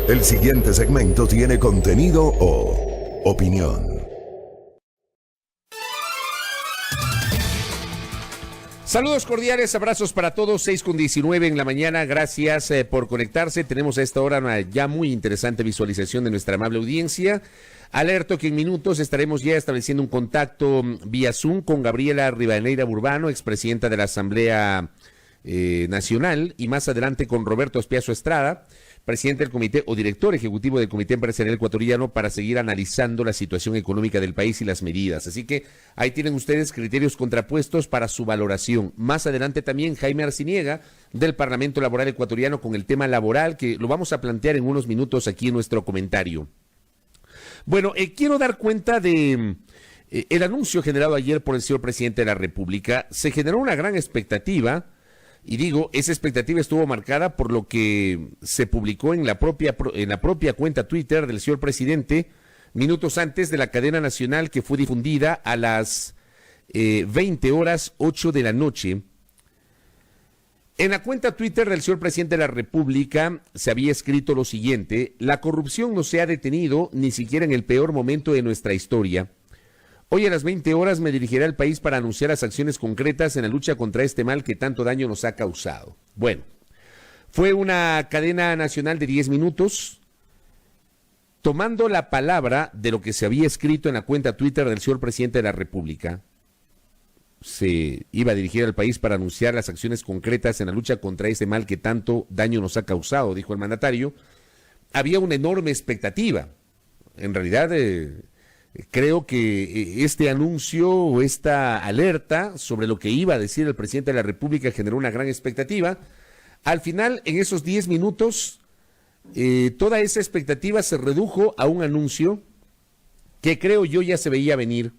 El siguiente segmento tiene contenido o opinión. Saludos cordiales, abrazos para todos, 6:19 en la mañana, gracias por conectarse. Tenemos a esta hora una ya muy interesante visualización de nuestra amable audiencia. Alerto que en minutos estaremos ya estableciendo un contacto vía Zoom con Gabriela Rivadeneira Burbano, expresidenta de la Asamblea Nacional, y más adelante con Roberto Espiazo Estrada, presidente del comité o director ejecutivo del Comité Empresarial Ecuatoriano, para seguir analizando la situación económica del país y las medidas. Así que ahí tienen ustedes criterios contrapuestos para su valoración. Más adelante también Jaime Arciniega del Parlamento Laboral Ecuatoriano con el tema laboral, que lo vamos a plantear en unos minutos aquí en nuestro comentario. Bueno, quiero dar cuenta de el anuncio generado ayer por el señor presidente de la República. Se generó una gran expectativa. Y digo, esa expectativa estuvo marcada por lo que se publicó en la propia cuenta Twitter del señor presidente minutos antes de la cadena nacional, que fue difundida a las 20:08 de la noche. En la cuenta Twitter del señor presidente de la República se había escrito lo siguiente: la corrupción no se ha detenido ni siquiera en el peor momento de nuestra historia. Hoy a las 20 horas me dirigiré al país para anunciar las acciones concretas en la lucha contra este mal que tanto daño nos ha causado. Bueno, fue una cadena nacional de 10 minutos, tomando la palabra de lo que se había escrito en la cuenta Twitter del señor presidente de la República. Se iba a dirigir al país para anunciar las acciones concretas en la lucha contra este mal que tanto daño nos ha causado, dijo el mandatario. Había una enorme expectativa. En realidad, creo que este anuncio o esta alerta sobre lo que iba a decir el presidente de la República generó una gran expectativa. Al final, en esos 10 minutos, toda esa expectativa se redujo a un anuncio que creo yo ya se veía venir: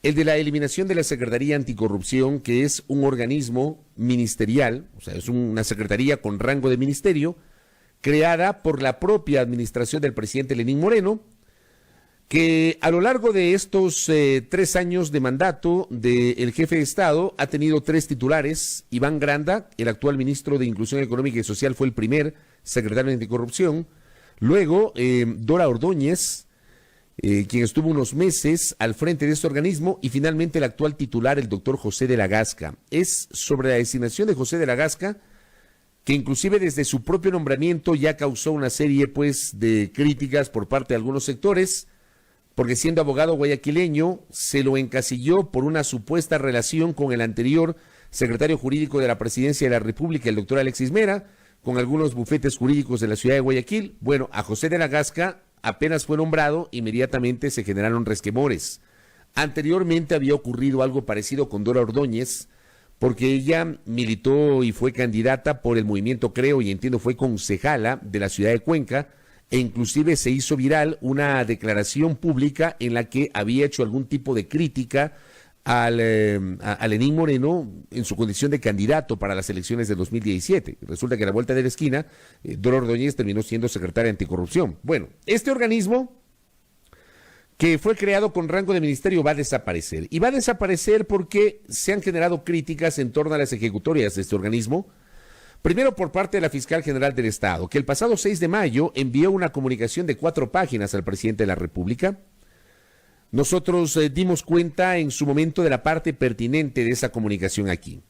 el de la eliminación de la Secretaría Anticorrupción, que es un organismo ministerial, o sea, es una secretaría con rango de ministerio, creada por la propia administración del presidente Lenín Moreno, que a lo largo de estos 3 años de mandato del jefe de Estado ha tenido 3 titulares. Iván Granda, el actual ministro de Inclusión Económica y Social, fue el primer secretario de Anticorrupción. Luego, Dora Ordóñez, quien estuvo unos meses al frente de este organismo, y finalmente el actual titular, el doctor José de la Gasca. Es sobre la designación de José de la Gasca, que inclusive desde su propio nombramiento ya causó una serie de críticas por parte de algunos sectores, porque siendo abogado guayaquileño se lo encasilló por una supuesta relación con el anterior secretario jurídico de la Presidencia de la República, el doctor Alexis Mera, con algunos bufetes jurídicos de la ciudad de Guayaquil. Bueno, a José de la Gasca apenas fue nombrado, inmediatamente se generaron resquemores. Anteriormente había ocurrido algo parecido con Dora Ordóñez, porque ella militó y fue candidata por el movimiento Creo, y entiendo fue concejala de la ciudad de Cuenca, e inclusive se hizo viral una declaración pública en la que había hecho algún tipo de crítica a Lenín Moreno en su condición de candidato para las elecciones de 2017. Resulta que a la vuelta de la esquina, Dora Ordóñez terminó siendo secretaria de Anticorrupción. Bueno, este organismo, que fue creado con rango de ministerio, va a desaparecer. Y va a desaparecer porque se han generado críticas en torno a las ejecutorias de este organismo. Primero, por parte de la Fiscal General del Estado, que el pasado 6 de mayo envió una comunicación de 4 páginas al presidente de la República. Nosotros dimos cuenta en su momento de la parte pertinente de esa comunicación aquí,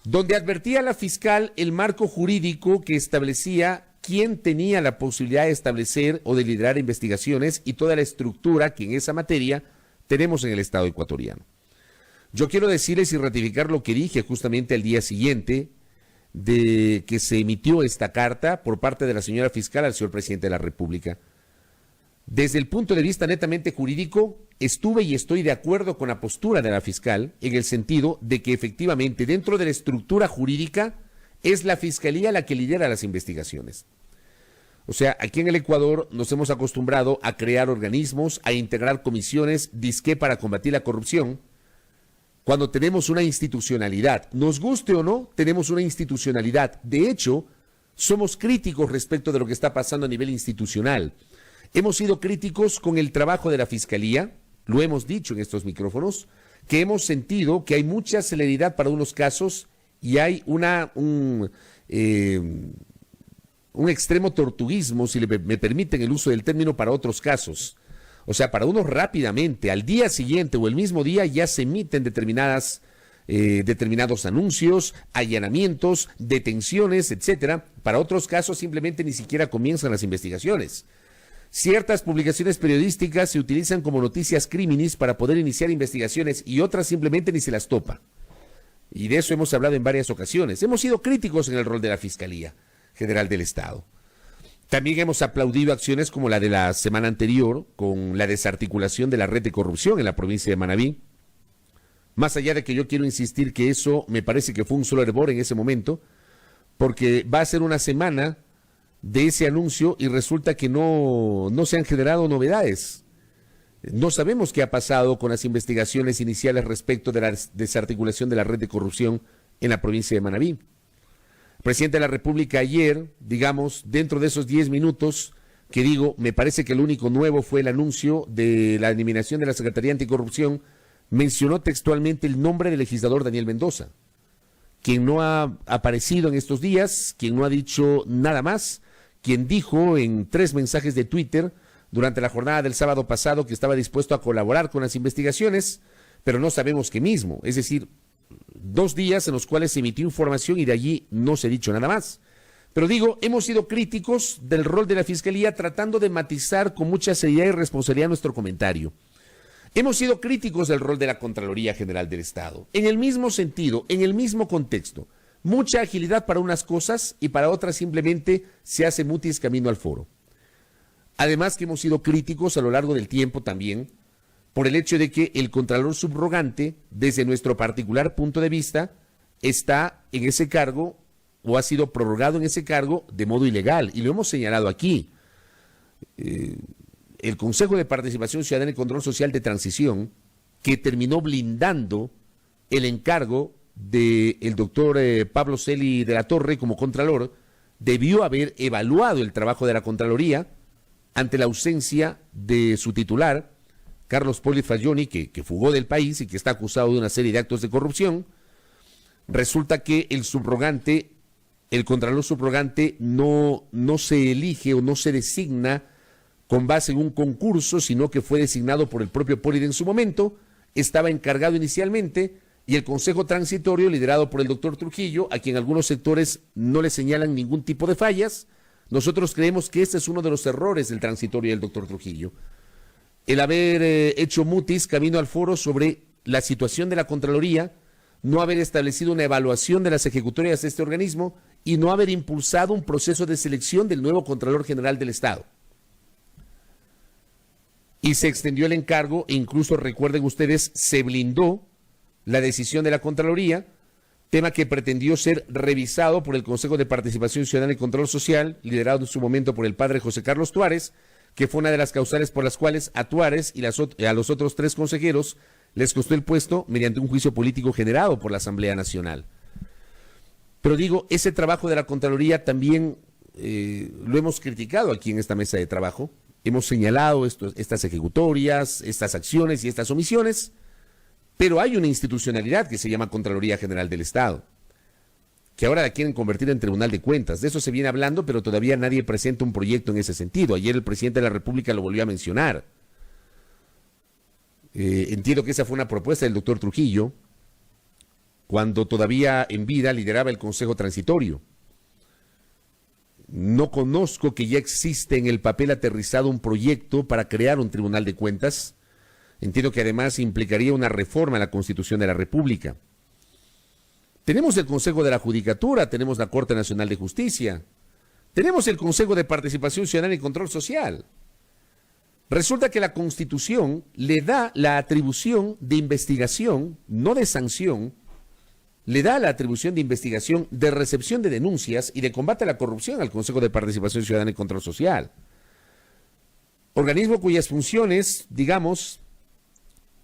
donde advertía a la fiscal el marco jurídico que establecía quién tenía la posibilidad de establecer o de liderar investigaciones y toda la estructura que en esa materia tenemos en el Estado ecuatoriano. Yo quiero decirles y ratificar lo que dije justamente al día siguiente de que se emitió esta carta por parte de la señora fiscal al señor presidente de la República. Desde el punto de vista netamente jurídico, estuve y estoy de acuerdo con la postura de la fiscal en el sentido de que efectivamente dentro de la estructura jurídica es la fiscalía la que lidera las investigaciones. O sea, aquí en el Ecuador nos hemos acostumbrado a crear organismos, a integrar comisiones, disque para combatir la corrupción, cuando tenemos una institucionalidad. Nos guste o no, tenemos una institucionalidad. De hecho, somos críticos respecto de lo que está pasando a nivel institucional. Hemos sido críticos con el trabajo de la Fiscalía, lo hemos dicho en estos micrófonos, que hemos sentido que hay mucha celeridad para unos casos y hay un extremo tortuguismo, si me permiten el uso del término, para otros casos. O sea, para unos rápidamente, al día siguiente o el mismo día ya se emiten determinados anuncios, allanamientos, detenciones, etcétera. Para otros casos simplemente ni siquiera comienzan las investigaciones. Ciertas publicaciones periodísticas se utilizan como noticias criminis para poder iniciar investigaciones y otras simplemente ni se las topa. Y de eso hemos hablado en varias ocasiones. Hemos sido críticos en el rol de la Fiscalía General del Estado. También hemos aplaudido acciones como la de la semana anterior, con la desarticulación de la red de corrupción en la provincia de Manabí. Más allá de que yo quiero insistir que eso me parece que fue un solo hervor en ese momento, porque va a ser una semana de ese anuncio y resulta que no se han generado novedades. No sabemos qué ha pasado con las investigaciones iniciales respecto de la desarticulación de la red de corrupción en la provincia de Manabí. El presidente de la República ayer, digamos, dentro de esos 10 minutos, que digo, me parece que lo único nuevo fue el anuncio de la eliminación de la Secretaría Anticorrupción, mencionó textualmente el nombre del legislador Daniel Mendoza, quien no ha aparecido en estos días, quien no ha dicho nada más, quien dijo en 3 mensajes de Twitter durante la jornada del sábado pasado que estaba dispuesto a colaborar con las investigaciones, pero no sabemos qué mismo, es decir, 2 días en los cuales se emitió información y de allí no se ha dicho nada más. Pero digo, hemos sido críticos del rol de la Fiscalía tratando de matizar con mucha seriedad y responsabilidad nuestro comentario. Hemos sido críticos del rol de la Contraloría General del Estado. En el mismo sentido, en el mismo contexto, mucha agilidad para unas cosas y para otras simplemente se hace mutis camino al foro. Además que hemos sido críticos a lo largo del tiempo también por el hecho de que el Contralor Subrogante, desde nuestro particular punto de vista, está en ese cargo o ha sido prorrogado en ese cargo de modo ilegal, y lo hemos señalado aquí. El Consejo de Participación Ciudadana y Control Social de Transición, que terminó blindando el encargo del doctor Pablo Celi de la Torre como Contralor, debió haber evaluado el trabajo de la Contraloría ante la ausencia de su titular, Carlos Poli Fagioni, que fugó del país y que está acusado de una serie de actos de corrupción. Resulta que el Contralor Subrogante no se elige o no se designa con base en un concurso, sino que fue designado por el propio Poli en su momento, estaba encargado inicialmente, y el Consejo Transitorio, liderado por el doctor Trujillo, a quien algunos sectores no le señalan ningún tipo de fallas. Nosotros creemos que este es uno de los errores del transitorio del doctor Trujillo. El haber hecho mutis camino al foro sobre la situación de la Contraloría, no haber establecido una evaluación de las ejecutorias de este organismo y no haber impulsado un proceso de selección del nuevo Contralor General del Estado. Y se extendió el encargo e incluso, recuerden ustedes, se blindó la decisión de la Contraloría, tema que pretendió ser revisado por el Consejo de Participación Ciudadana y Control Social, liderado en su momento por el padre José Carlos Tuárez, que fue una de las causales por las cuales a Tuárez y a los otros 3 consejeros les costó el puesto mediante un juicio político generado por la Asamblea Nacional. Pero digo, ese trabajo de la Contraloría también lo hemos criticado aquí en esta mesa de trabajo. Hemos señalado estas ejecutorias, estas acciones y estas omisiones, pero hay una institucionalidad que se llama Contraloría General del Estado, que ahora la quieren convertir en Tribunal de Cuentas. De eso se viene hablando, pero todavía nadie presenta un proyecto en ese sentido. Ayer el presidente de la República lo volvió a mencionar. Entiendo que esa fue una propuesta del doctor Trujillo, cuando todavía en vida lideraba el Consejo Transitorio. No conozco que ya existe en el papel aterrizado un proyecto para crear un Tribunal de Cuentas. Entiendo que además implicaría una reforma a la Constitución de la República. Tenemos el Consejo de la Judicatura, tenemos la Corte Nacional de Justicia, tenemos el Consejo de Participación Ciudadana y Control Social. Resulta que la Constitución le da la atribución de investigación, no de sanción, le da la atribución de investigación, de recepción de denuncias y de combate a la corrupción al Consejo de Participación Ciudadana y Control Social. Organismo cuyas funciones, digamos,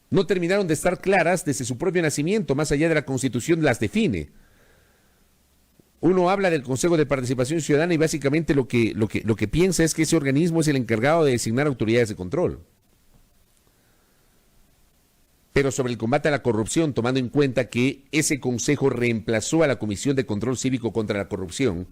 no terminaron de estar claras desde su propio nacimiento, más allá de la Constitución las define. Uno habla del Consejo de Participación Ciudadana y básicamente lo que piensa es que ese organismo es el encargado de designar autoridades de control. Pero sobre el combate a la corrupción, tomando en cuenta que ese consejo reemplazó a la Comisión de Control Cívico contra la Corrupción,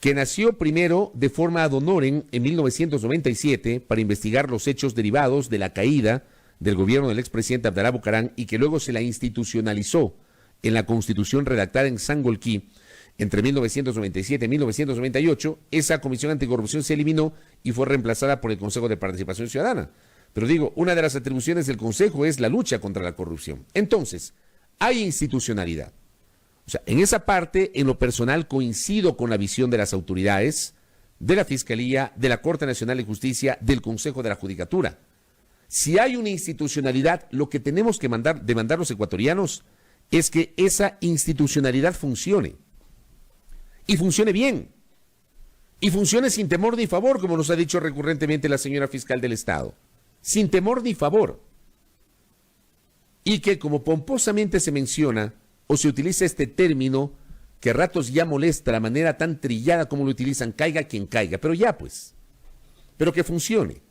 que nació primero de forma ad honorem en 1997 para investigar los hechos derivados de la caída del gobierno del expresidente Abdalá Bucaram y que luego se la institucionalizó en la Constitución redactada en Sangolquí entre 1997 y 1998, esa Comisión Anticorrupción se eliminó y fue reemplazada por el Consejo de Participación Ciudadana. Pero digo, una de las atribuciones del Consejo es la lucha contra la corrupción. Entonces, hay institucionalidad. O sea, en esa parte, en lo personal, coincido con la visión de las autoridades, de la Fiscalía, de la Corte Nacional de Justicia, del Consejo de la Judicatura. Si hay una institucionalidad, lo que tenemos que demandar los ecuatorianos es que esa institucionalidad funcione. Y funcione bien. Y funcione sin temor ni favor, como nos ha dicho recurrentemente la señora fiscal del Estado. Sin temor ni favor. Y que, como pomposamente se menciona, o se utiliza este término, que a ratos ya molesta la manera tan trillada como lo utilizan, caiga quien caiga, pero ya pues, pero que funcione.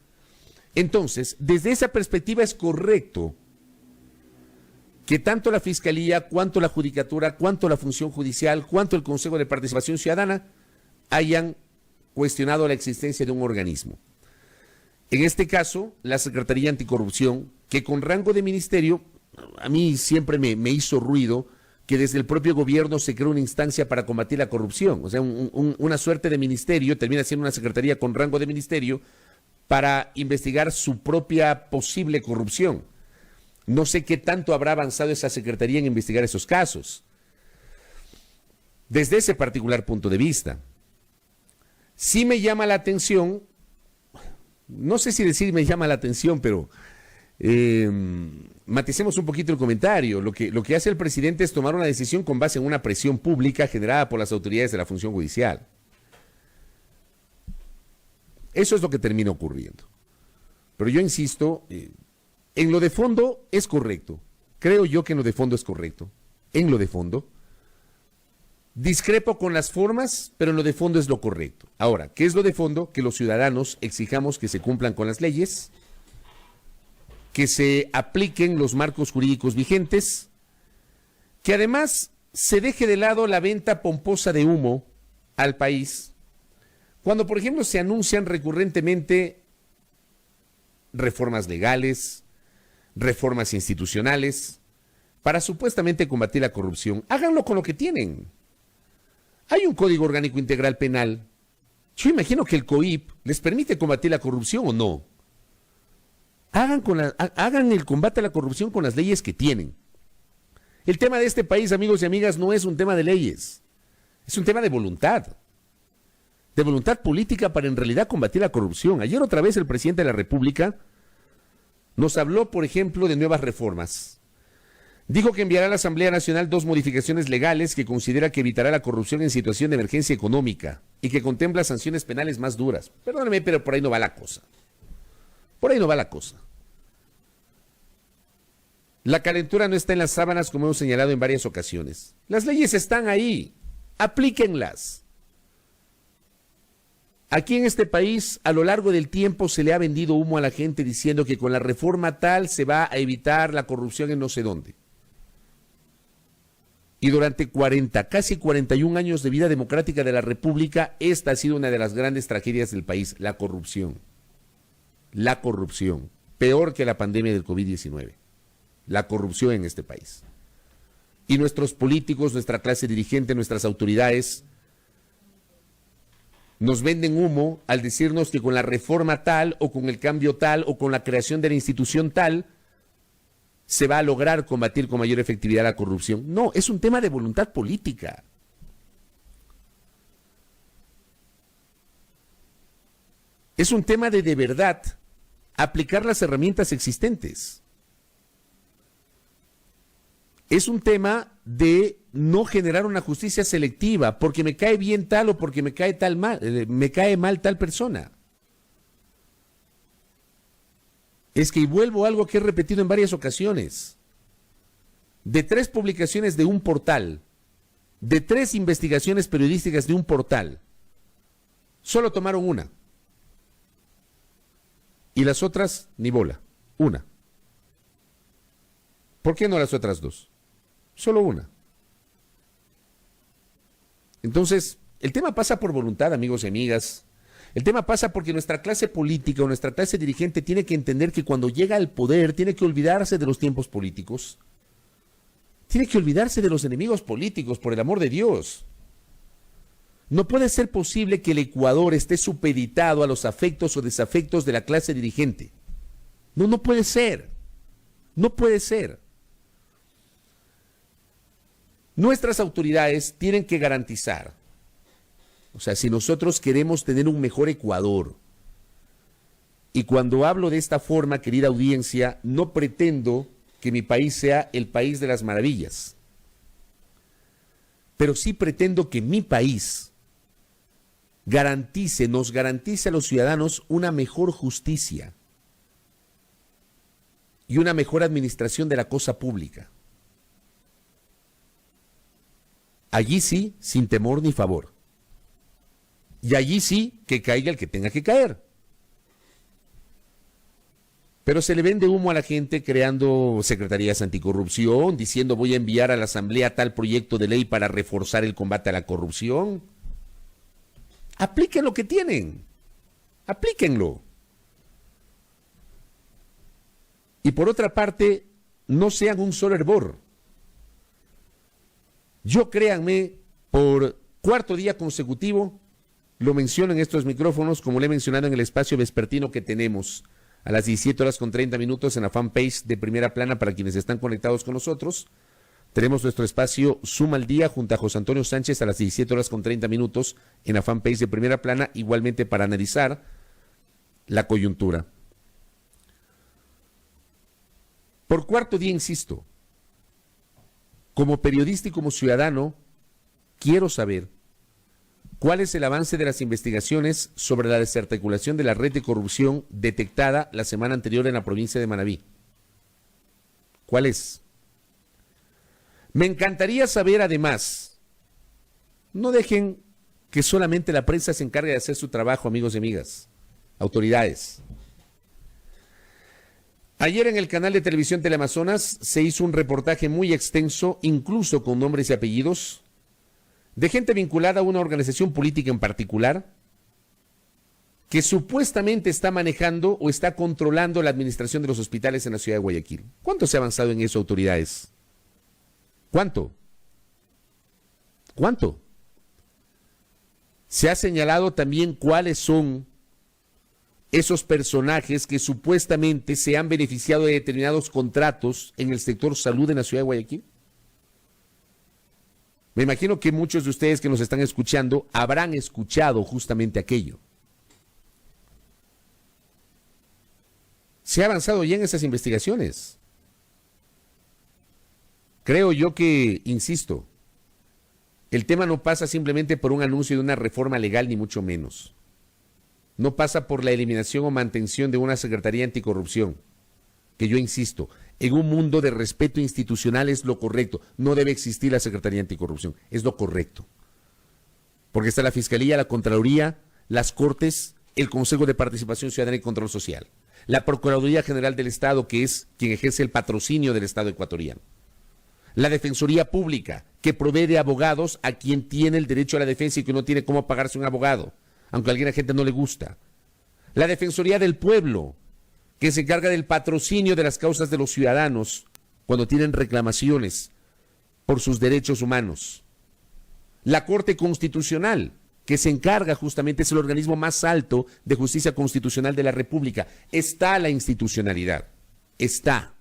Entonces, desde esa perspectiva es correcto que tanto la Fiscalía, cuanto la Judicatura, cuanto la Función Judicial, cuanto el Consejo de Participación Ciudadana hayan cuestionado la existencia de un organismo. En este caso, la Secretaría Anticorrupción, que con rango de ministerio, a mí siempre me hizo ruido que desde el propio gobierno se creó una instancia para combatir la corrupción, o sea, una suerte de ministerio, termina siendo una secretaría con rango de ministerio para investigar su propia posible corrupción. No sé qué tanto habrá avanzado esa secretaría en investigar esos casos. Desde ese particular punto de vista, sí me llama la atención, no sé si decir me llama la atención, pero maticemos un poquito el comentario. Lo que hace el presidente es tomar una decisión con base en una presión pública generada por las autoridades de la función judicial. Eso es lo que termina ocurriendo. Pero yo insisto, en lo de fondo es correcto. Creo yo que en lo de fondo es correcto. En lo de fondo. Discrepo con las formas, pero en lo de fondo es lo correcto. Ahora, ¿qué es lo de fondo? Que los ciudadanos exijamos que se cumplan con las leyes, que se apliquen los marcos jurídicos vigentes, que además se deje de lado la venta pomposa de humo al país, cuando por ejemplo se anuncian recurrentemente reformas legales, reformas institucionales, para supuestamente combatir la corrupción. Háganlo con lo que tienen. Hay un Código Orgánico Integral Penal. Yo imagino que el COIP les permite combatir la corrupción o no. Hagan el combate a la corrupción con las leyes que tienen. El tema de este país, amigos y amigas, no es un tema de leyes. Es un tema de voluntad política para en realidad combatir la corrupción. Ayer otra vez el presidente de la República nos habló, por ejemplo, de nuevas reformas. Dijo que enviará a la Asamblea Nacional 2 modificaciones legales que considera que evitará la corrupción en situación de emergencia económica y que contempla sanciones penales más duras. Perdóname, pero por ahí no va la cosa. Por ahí no va la cosa. La calentura no está en las sábanas, como hemos señalado en varias ocasiones. Las leyes están ahí. Aplíquenlas. Aquí en este país, a lo largo del tiempo, se le ha vendido humo a la gente diciendo que con la reforma tal se va a evitar la corrupción en no sé dónde. Y durante 40, casi 41 años de vida democrática de la República, esta ha sido una de las grandes tragedias del país, la corrupción. La corrupción, peor que la pandemia del COVID-19. La corrupción en este país. Y nuestros políticos, nuestra clase dirigente, nuestras autoridades nos venden humo al decirnos que con la reforma tal o con el cambio tal o con la creación de la institución tal se va a lograr combatir con mayor efectividad la corrupción. No, es un tema de voluntad política. Es un tema de verdad aplicar las herramientas existentes. Es un tema de no generar una justicia selectiva porque me cae bien tal o porque me cae mal tal persona. Es que, y vuelvo a algo que he repetido en varias ocasiones, de 3 publicaciones de un portal, de 3 investigaciones periodísticas de un portal, solo tomaron una. Y las otras, ni bola, una. ¿Por qué no las otras 2? Solo una. Entonces, El tema pasa por voluntad, amigos y amigas. El tema pasa porque nuestra clase política o nuestra clase dirigente tiene que entender que cuando llega al poder tiene que olvidarse de los tiempos políticos. Tiene que olvidarse de los enemigos políticos, por el amor de Dios. No puede ser posible que el Ecuador esté supeditado a los afectos o desafectos de la clase dirigente. No, no puede ser. No puede ser. Nuestras autoridades tienen que garantizar, o sea, si nosotros queremos tener un mejor Ecuador, y cuando hablo de esta forma, querida audiencia, no pretendo que mi país sea el país de las maravillas, pero sí pretendo que mi país nos garantice a los ciudadanos una mejor justicia y una mejor administración de la cosa pública. Allí sí, sin temor ni favor. Y allí sí, que caiga el que tenga que caer. Pero se le vende humo a la gente creando secretarías anticorrupción, diciendo voy a enviar a la Asamblea tal proyecto de ley para reforzar el combate a la corrupción. Apliquen lo que tienen. Aplíquenlo. Y por otra parte, no sean un solo hervor. Yo, créanme, por cuarto día consecutivo, lo menciono en estos micrófonos, como le he mencionado en el espacio vespertino que tenemos a las 17:30 en la fanpage de Primera Plana para quienes están conectados con nosotros. Tenemos nuestro espacio Suma al Día junto a José Antonio Sánchez a las 17:30 en la fanpage de Primera Plana, igualmente para analizar la coyuntura. Por cuarto día, insisto, como periodista y como ciudadano, quiero saber cuál es el avance de las investigaciones sobre la desarticulación de la red de corrupción detectada la semana anterior en la provincia de Manabí. ¿Cuál es? Me encantaría saber además, no dejen que solamente la prensa se encargue de hacer su trabajo, amigos y amigas, autoridades. Ayer en el canal de televisión Teleamazonas se hizo un reportaje muy extenso, incluso con nombres y apellidos, de gente vinculada a una organización política en particular, que supuestamente está manejando o está controlando la administración de los hospitales en la ciudad de Guayaquil. ¿Cuánto se ha avanzado en eso, autoridades? ¿Cuánto? ¿Cuánto? Se ha señalado también cuáles son esos personajes que supuestamente se han beneficiado de determinados contratos en el sector salud en la ciudad de Guayaquil. Me imagino que muchos de ustedes que nos están escuchando habrán escuchado justamente aquello. Se ha avanzado ya en esas investigaciones. Creo yo que, insisto, el tema no pasa simplemente por un anuncio de una reforma legal, ni mucho menos. No pasa por la eliminación o mantención de una Secretaría Anticorrupción, que yo insisto, en un mundo de respeto institucional es lo correcto. No debe existir la Secretaría Anticorrupción, es lo correcto. Porque está la Fiscalía, la Contraloría, las Cortes, el Consejo de Participación Ciudadana y Control Social, la Procuraduría General del Estado, que es quien ejerce el patrocinio del Estado ecuatoriano, la Defensoría Pública, que provee de abogados a quien tiene el derecho a la defensa y que no tiene cómo pagarse un abogado, aunque a alguna gente no le gusta. La Defensoría del Pueblo, que se encarga del patrocinio de las causas de los ciudadanos cuando tienen reclamaciones por sus derechos humanos. La Corte Constitucional, que se encarga justamente, es el organismo más alto de justicia constitucional de la República. Está la institucionalidad, está.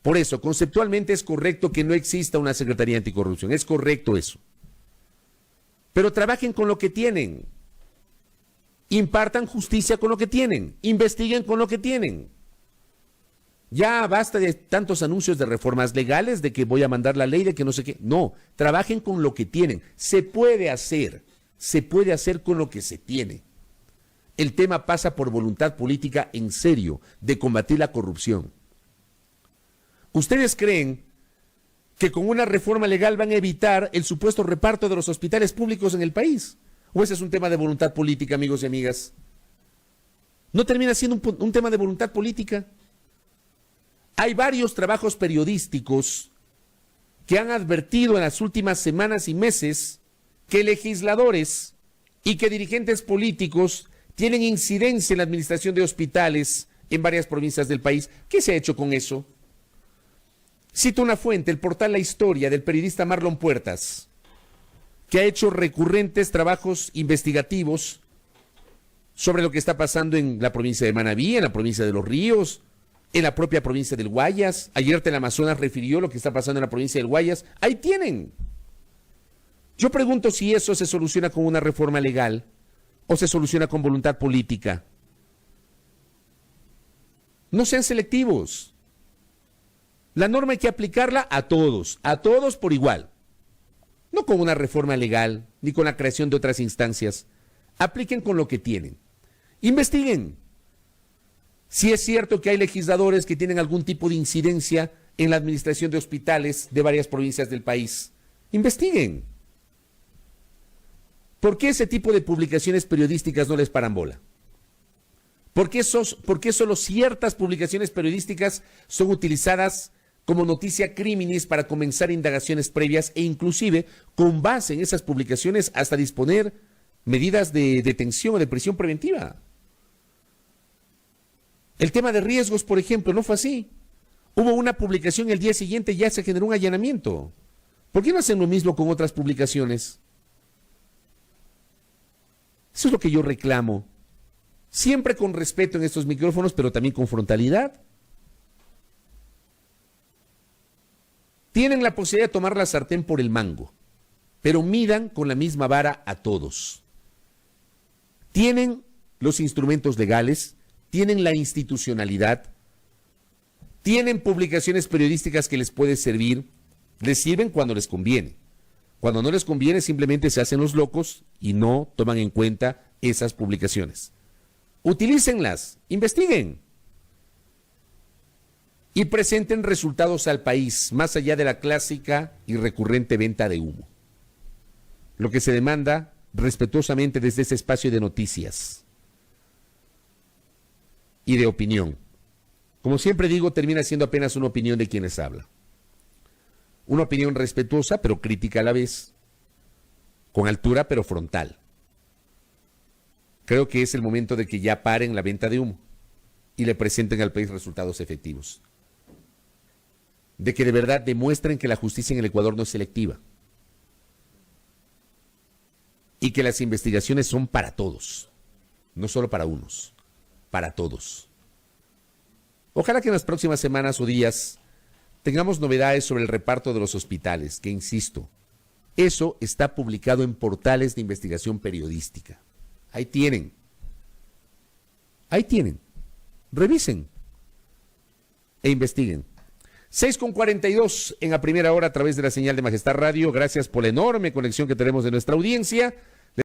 Por eso, conceptualmente es correcto que no exista una Secretaría Anticorrupción, es correcto eso. Pero trabajen con lo que tienen. Impartan justicia con lo que tienen, investiguen con lo que tienen. Ya basta de tantos anuncios de reformas legales, de que voy a mandar la ley, de que no sé qué. No, trabajen con lo que tienen. Se puede hacer con lo que se tiene. El tema pasa por voluntad política en serio de combatir la corrupción. ¿Ustedes creen que con una reforma legal van a evitar el supuesto reparto de los hospitales públicos en el país? ¿O ese es un tema de voluntad política, amigos y amigas? ¿No termina siendo un tema de voluntad política? Hay varios trabajos periodísticos que han advertido en las últimas semanas y meses que legisladores y que dirigentes políticos tienen incidencia en la administración de hospitales en varias provincias del país. ¿Qué se ha hecho con eso? Cito una fuente, el portal La Historia, del periodista Marlon Puertas, que ha hecho recurrentes trabajos investigativos sobre lo que está pasando en la provincia de Manabí, en la provincia de Los Ríos, en la propia provincia del Guayas. Ayer Teleamazonas refirió lo que está pasando en la provincia del Guayas. Ahí tienen. Yo pregunto si eso se soluciona con una reforma legal o se soluciona con voluntad política. No sean selectivos. La norma hay que aplicarla a todos por igual. No con una reforma legal, ni con la creación de otras instancias. Apliquen con lo que tienen. Investiguen. Si es cierto que hay legisladores que tienen algún tipo de incidencia en la administración de hospitales de varias provincias del país, investiguen. ¿Por qué ese tipo de publicaciones periodísticas no les paran bola? ¿Por qué solo ciertas publicaciones periodísticas son utilizadas como noticia criminis para comenzar indagaciones previas e inclusive con base en esas publicaciones hasta disponer medidas de detención o de prisión preventiva? El tema de riesgos, por ejemplo, no fue así. Hubo una publicación el día siguiente y ya se generó un allanamiento. ¿Por qué no hacen lo mismo con otras publicaciones? Eso es lo que yo reclamo. Siempre con respeto en estos micrófonos, pero también con frontalidad. Tienen la posibilidad de tomar la sartén por el mango, pero midan con la misma vara a todos. Tienen los instrumentos legales, tienen la institucionalidad, tienen publicaciones periodísticas que les puede servir, les sirven cuando les conviene. Cuando no les conviene, simplemente se hacen los locos y no toman en cuenta esas publicaciones. Utilícenlas, investiguen y presenten resultados al país, más allá de la clásica y recurrente venta de humo. Lo que se demanda respetuosamente desde ese espacio de noticias y de opinión. Como siempre digo, termina siendo apenas una opinión de quienes hablan. Una opinión respetuosa, pero crítica a la vez, con altura, pero frontal. Creo que es el momento de que ya paren la venta de humo y le presenten al país resultados efectivos. De que de verdad demuestren que la justicia en el Ecuador no es selectiva y que las investigaciones son para todos, no solo para unos, para todos. Ojalá que en las próximas semanas o días tengamos novedades sobre el reparto de los hospitales, que insisto, eso está publicado en portales de investigación periodística. Ahí tienen. Revisen e investiguen. 6:42 en la primera hora a través de la señal de Majestad Radio. Gracias por la enorme conexión que tenemos de nuestra audiencia.